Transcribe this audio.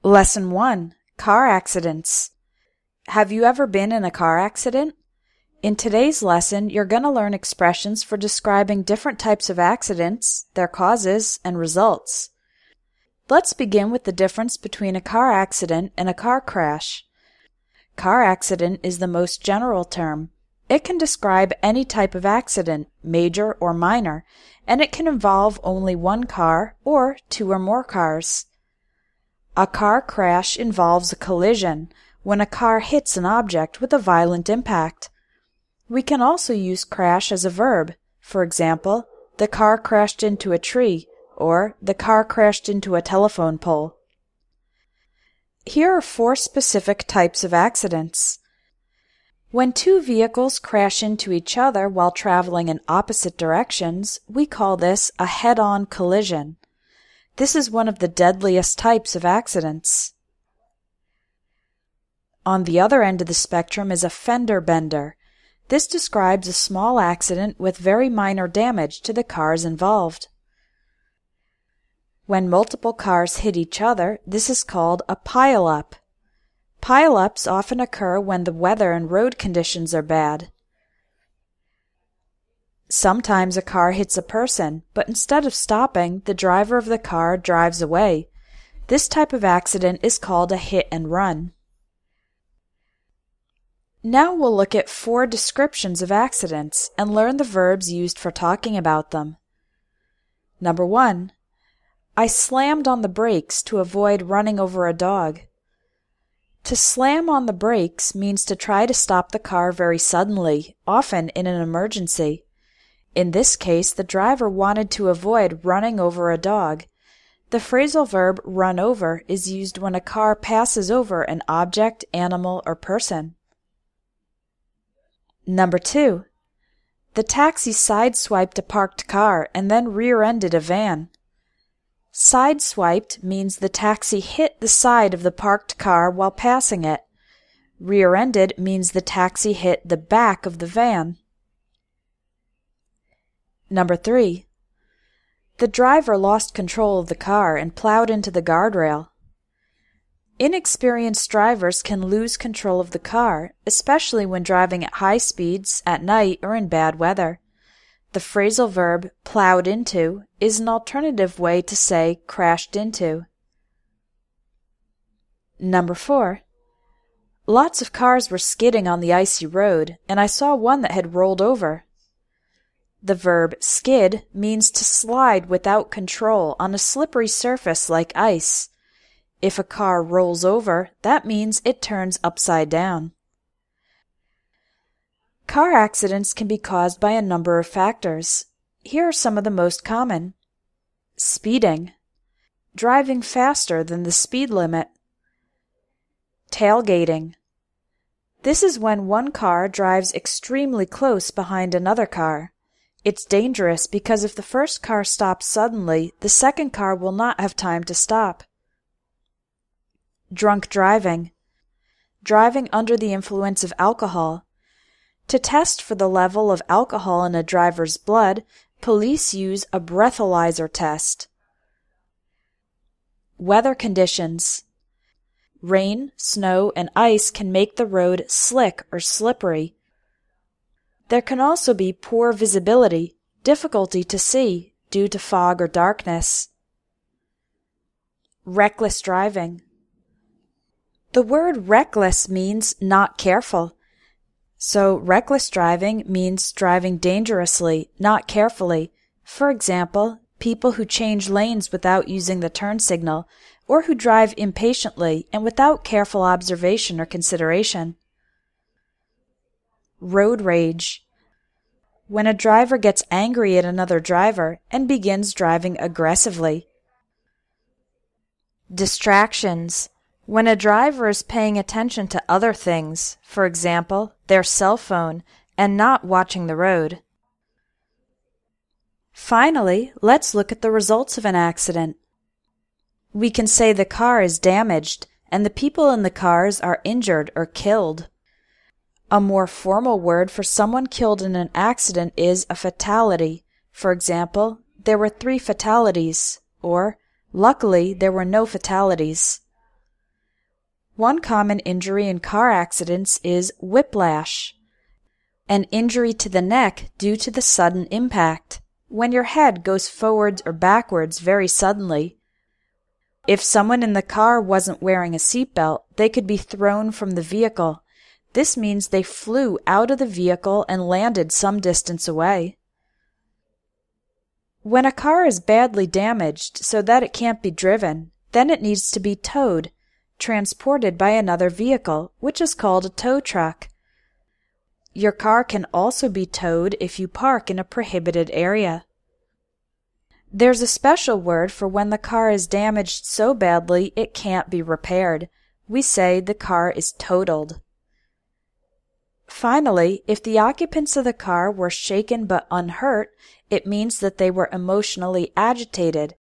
Lesson 1. Car Accidents. Have you ever been in a car accident? In today's lesson, you're going to learn expressions for describing different types of accidents, their causes, and results. Let's begin with the difference between a car accident and a car crash. Car accident is the most general term. It can describe any type of accident, major or minor, and it can involve only one car or two or more cars. A car crash involves a collision, when a car hits an object with a violent impact. We can also use crash as a verb. For example, the car crashed into a tree, or the car crashed into a telephone pole. Here are 4 specific types of accidents. When two vehicles crash into each other while traveling in opposite directions, we call this a head-on collision. This is one of the deadliest types of accidents. On the other end of the spectrum is a fender bender. This describes a small accident with very minor damage to the cars involved. When multiple cars hit each other, this is called a pile-up. Pile-ups often occur when the weather and road conditions are bad. Sometimes a car hits a person, but instead of stopping, the driver of the car drives away. This type of accident is called a hit and run. Now we'll look at 4 descriptions of accidents and learn the verbs used for talking about them. Number 1. I slammed on the brakes to avoid running over a dog. To slam on the brakes means to try to stop the car very suddenly, often in an emergency. In this case, the driver wanted to avoid running over a dog. The phrasal verb run over is used when a car passes over an object, animal, or person. Number 2. The taxi sideswiped a parked car and then rear-ended a van. Sideswiped means the taxi hit the side of the parked car while passing it. Rear-ended means the taxi hit the back of the van. Number 3. The driver lost control of the car and plowed into the guardrail. Inexperienced drivers can lose control of the car, especially when driving at high speeds, at night, or in bad weather. The phrasal verb plowed into is an alternative way to say crashed into. Number 4. Lots of cars were skidding on the icy road, and I saw one that had rolled over. The verb skid means to slide without control on a slippery surface like ice. If a car rolls over, that means it turns upside down. Car accidents can be caused by a number of factors. Here are some of the most common. Speeding, driving faster than the speed limit. Tailgating. This is when one car drives extremely close behind another car. It's dangerous because if the first car stops suddenly, the second car will not have time to stop. Drunk driving. Driving under the influence of alcohol. To test for the level of alcohol in a driver's blood, police use a breathalyzer test. Weather conditions. Rain, snow, and ice can make the road slick or slippery. There can also be poor visibility, difficulty to see due to fog or darkness. Reckless driving. The word reckless means not careful. So reckless driving means driving dangerously, not carefully. For example, people who change lanes without using the turn signal, or who drive impatiently and without careful observation or consideration. Road rage. When a driver gets angry at another driver and begins driving aggressively. Distractions. When a driver is paying attention to other things, for example, their cell phone, and not watching the road. Finally, let's look at the results of an accident. We can say the car is damaged and the people in the cars are injured or killed. A more formal word for someone killed in an accident is a fatality. For example, there were 3 fatalities, or luckily there were no fatalities. One common injury in car accidents is whiplash, an injury to the neck due to the sudden impact, when your head goes forwards or backwards very suddenly. If someone in the car wasn't wearing a seatbelt, they could be thrown from the vehicle. This means they flew out of the vehicle and landed some distance away. When a car is badly damaged so that it can't be driven, then it needs to be towed, transported by another vehicle, which is called a tow truck. Your car can also be towed if you park in a prohibited area. There's a special word for when the car is damaged so badly it can't be repaired. We say the car is totaled. Finally, if the occupants of the car were shaken but unhurt, it means that they were emotionally agitated,